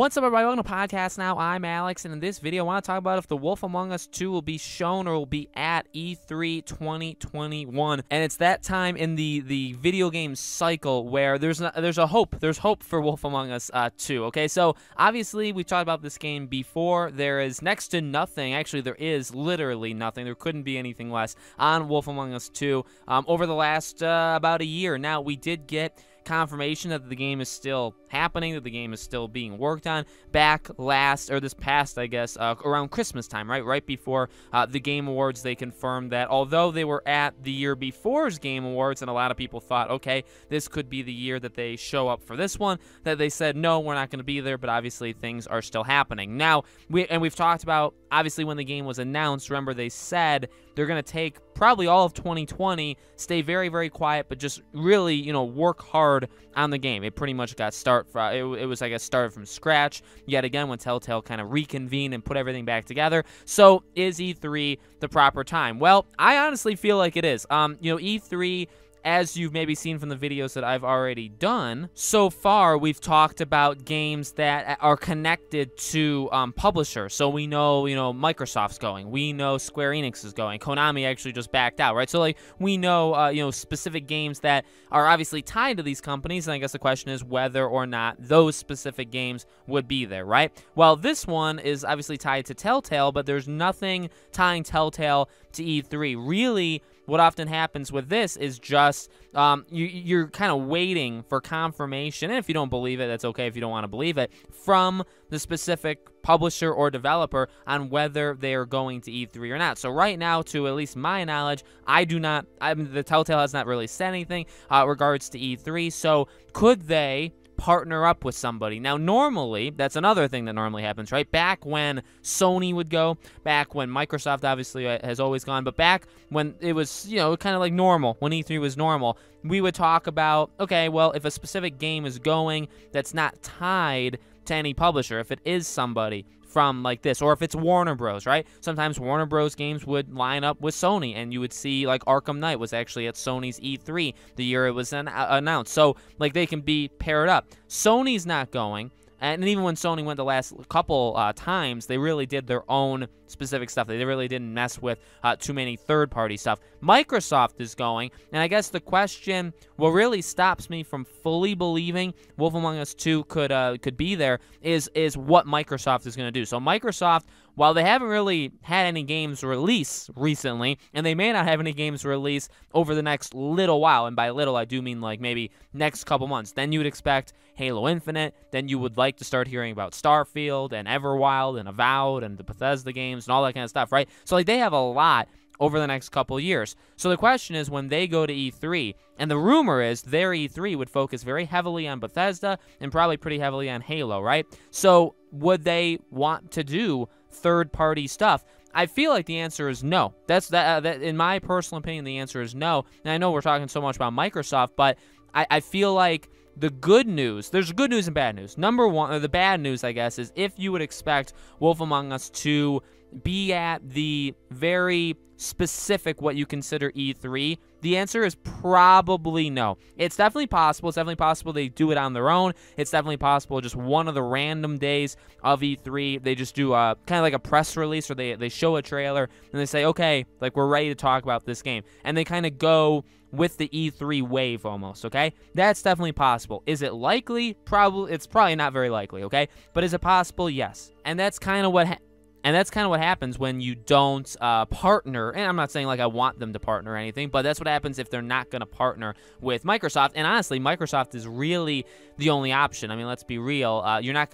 What's up, everybody? Welcome to Podcast Now. I'm Alex, and in this video, I want to talk about if The Wolf Among Us 2 will be shown or will be at E3 2021. And it's that time in the video game cycle where there's a hope. There's hope for Wolf Among Us 2. Okay, so obviously we've talked about this game before. There is next to nothing. Actually, there is literally nothing. There couldn't be anything less on Wolf Among Us 2 over the last about a year. Now, we did get confirmation that the game is still happening, that the game is still being worked on this past, I guess, around Christmas time, right before the Game Awards. They confirmed that although they were at the year before's Game Awards, and a lot of people thought, okay, this could be the year that they show up for this one, that they said, no, we're not going to be there, but obviously things are still happening. Now, we've talked about, obviously, when the game was announced, remember they said they're going to take probably all of 2020, stay very, very quiet, but just really, work hard on the game. It pretty much got it was, I guess, started from scratch yet again when Telltale kind of reconvened and put everything back together. So is E3 the proper time? Well, I honestly feel like it is. E3, as you've maybe seen from the videos that I've already done, so far we've talked about games that are connected to publishers. So we know, Microsoft's going. We know Square Enix is going. Konami actually just backed out, right? So, we know, specific games that are obviously tied to these companies, and I guess the question is whether or not those specific games would be there, right? Well, this one is obviously tied to Telltale, but there's nothing tying Telltale to E3. Really, what often happens with this is just you're kind of waiting for confirmation, and if you don't believe it, that's okay if you don't want to believe it, from the specific publisher or developer on whether they are going to E3 or not. So right now, to at least my knowledge, the Telltale has not really said anything regards to E3, so could they partner up with somebody? Now, normally, that's another thing that normally happens, right? Back when Sony would go, back when Microsoft obviously has always gone, but back when it was, kind of like normal, when E3 was normal, we would talk about, okay, well, if a specific game is going that's not tied to any publisher, if it is somebody from like this, or if it's Warner Bros, right? Sometimes Warner Bros games would line up with Sony, and you would see like Arkham Knight was actually at Sony's E3 the year it was announced. So like they can be paired up. Sony's not going, and even when Sony went the last couple times, they really did their own specific stuff. They really didn't mess with too many third-party stuff. Microsoft is going, and I guess the question, what really stops me from fully believing Wolf Among Us 2 could be there is what Microsoft is going to do. So Microsoft, while they haven't really had any games release recently, and they may not have any games release over the next little while, and by little I do mean like maybe next couple months, then you would expect Halo Infinite, then you would like to start hearing about Starfield and Everwild and Avowed and the Bethesda games and all that kind of stuff, right? So like they have a lot over the next couple years. So the question is, when they go to E3, and the rumor is their E3 would focus very heavily on Bethesda and probably pretty heavily on Halo, right? So would they want to do third-party stuff? I feel like the answer is no. That in my personal opinion, the answer is no. And I know we're talking so much about Microsoft, but I feel like the good news, there's good news and bad news. Number one, or the bad news, I guess, is if you would expect Wolf Among Us to be at the very specific what you consider E3, the answer is probably no. It's definitely possible. It's definitely possible they do it on their own. It's definitely possible just one of the random days of E3, they just do kind of like a press release, or they show a trailer and they say, okay, like we're ready to talk about this game. And they kind of go with the E3 wave almost, okay? That's definitely possible. Is it likely? Probably. It's probably not very likely, okay? But is it possible? Yes. And that's kind of what happens when you don't partner. And I'm not saying like I want them to partner or anything, but that's what happens if they're not going to partner with Microsoft. And honestly, Microsoft is really the only option. I mean, let's be real. You're not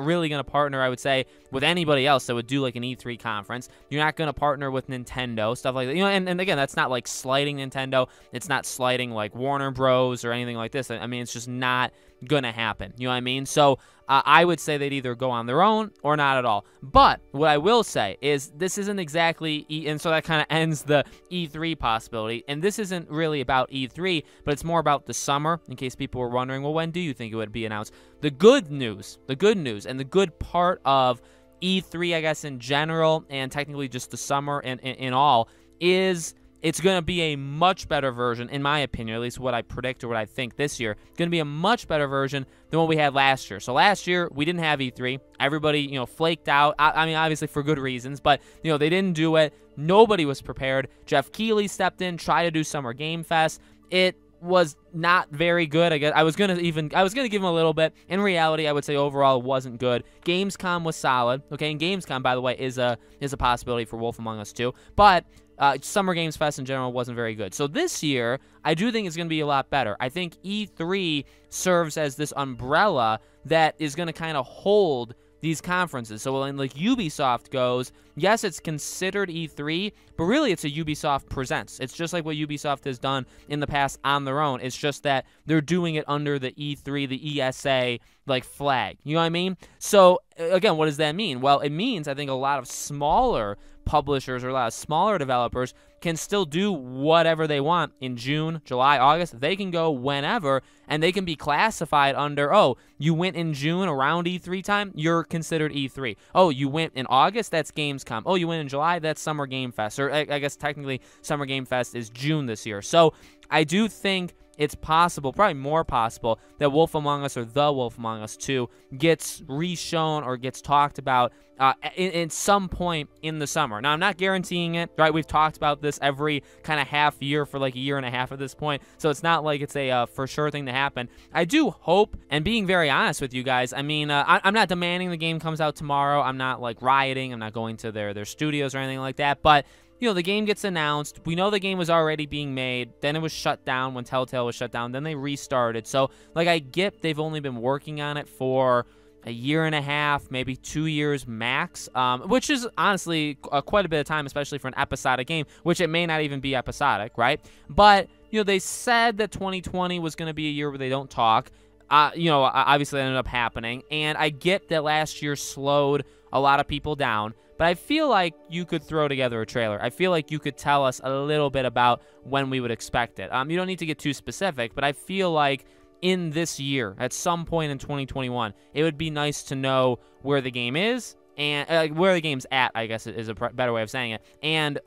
really going to partner, I would say, with anybody else that would do like an E3 conference. You're not going to partner with Nintendo, stuff like that. And again, that's not like slighting Nintendo. It's not slighting like Warner Bros or anything like this. I mean, it's just not gonna happen. You know what I mean? So I would say they'd either go on their own or not at all. But what I will say is this isn't exactly, and so that kind of ends the E3 possibility. And this isn't really about E3, but it's more about the summer, in case people were wondering, well, when do you think it would be announced? The good news, and the good part of E3, I guess, in general, and technically just the summer and in all, is it's going to be a much better version, in my opinion, at least what I predict or what I think this year. It's going to be a much better version than what we had last year. So last year, we didn't have E3. Everybody, flaked out. I mean, obviously for good reasons, but, they didn't do it. Nobody was prepared. Jeff Keighley stepped in, tried to do Summer Game Fest. It was not very good. I guess I was gonna give him a little bit. In reality, I would say overall it wasn't good. Gamescom was solid. Okay, and Gamescom, by the way, is a possibility for Wolf Among Us 2. But Summer Games Fest in general wasn't very good. So this year, I do think it's going to be a lot better. I think E3 serves as this umbrella that is going to kind of hold these conferences. So when like Ubisoft goes, yes, it's considered E3, but really it's a Ubisoft Presents. It's just like what Ubisoft has done in the past on their own. It's just that they're doing it under the E3, the ESA like flag. You know what I mean? So again, what does that mean? Well, it means I think a lot of smaller publishers or a lot of smaller developers can still do whatever they want in June, July, August. They can go whenever, and they can be classified under, oh, you went in June around E3 time, you're considered E3. Oh, you went in August, that's Gamescom. Oh, you went in July, that's Summer Game Fest. Or I guess technically Summer Game Fest is June this year. So I do think it's possible, probably more possible, that Wolf Among Us or The Wolf Among Us 2 gets re-shown or gets talked about in some point in the summer. Now, I'm not guaranteeing it, right? We've talked about this every kind of half year for like a year and a half at this point, so it's not like it's a for sure thing to happen. I do hope, and being very honest with you guys, I mean, I'm not demanding the game comes out tomorrow. I'm not like rioting. I'm not going to their studios or anything like that, but the game gets announced. We know the game was already being made. Then it was shut down when Telltale was shut down. Then they restarted. So, like, I get they've only been working on it for a year and a half, maybe 2 years max, which is honestly quite a bit of time, especially for an episodic game, which it may not even be episodic, right? But, they said that 2020 was going to be a year where they don't talk. Obviously that ended up happening. And I get that last year slowed a lot of people down. But I feel like you could throw together a trailer. I feel like you could tell us a little bit about when we would expect it. You don't need to get too specific, but I feel like in this year, at some point in 2021, it would be nice to know where the game is and where the game's at, I guess is a better way of saying it, and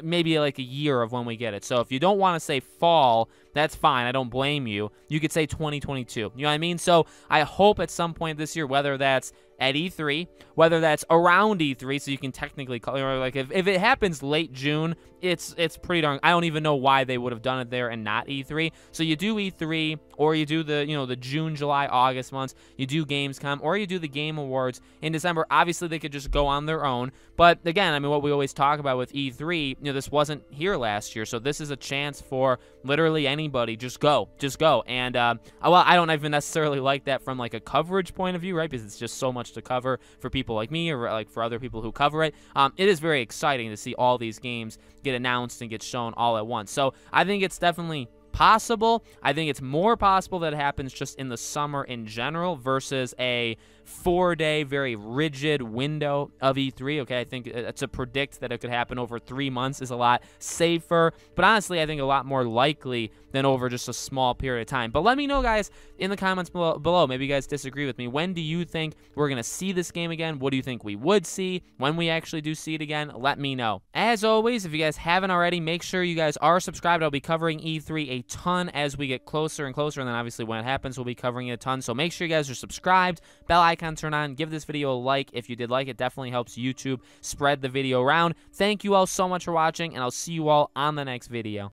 maybe like a year of when we get it. So if you don't want to say fall, that's fine. I don't blame you. You could say 2022. You know what I mean? So I hope at some point this year, whether that's at E3, whether that's around E3, so you can technically call, like if it happens late June, it's pretty darn. I don't even know why they would have done it there and not E3. So you do E3, or you do the June, July, August months. You do Gamescom, or you do the Game Awards in December. Obviously, they could just go on their own. But again, I mean, what we always talk about with E3, this wasn't here last year, so this is a chance for literally anybody. Just go. And well, I don't even necessarily like that from like a coverage point of view, right? Because it's just so much to cover for people like me or like for other people who cover it. It is very exciting to see all these games get announced and get shown all at once. So I think it's definitely possible. I think it's more possible that it happens just in the summer in general versus a 4-day, very rigid window of E3. Okay, I think to predict that it could happen over 3 months is a lot safer, but honestly, I think a lot more likely than over just a small period of time. But let me know, guys, in the comments below. Maybe you guys disagree with me. When do you think we're going to see this game again? What do you think we would see when we actually do see it again? Let me know. As always, if you guys haven't already, make sure you guys are subscribed. I'll be covering E3 a ton as we get closer and closer, and then obviously when it happens, we'll be covering it a ton. So make sure you guys are subscribed, bell icon turn on, give this video a like if you did like it. Definitely helps YouTube spread the video around. Thank you all so much for watching, and I'll see you all on the next video.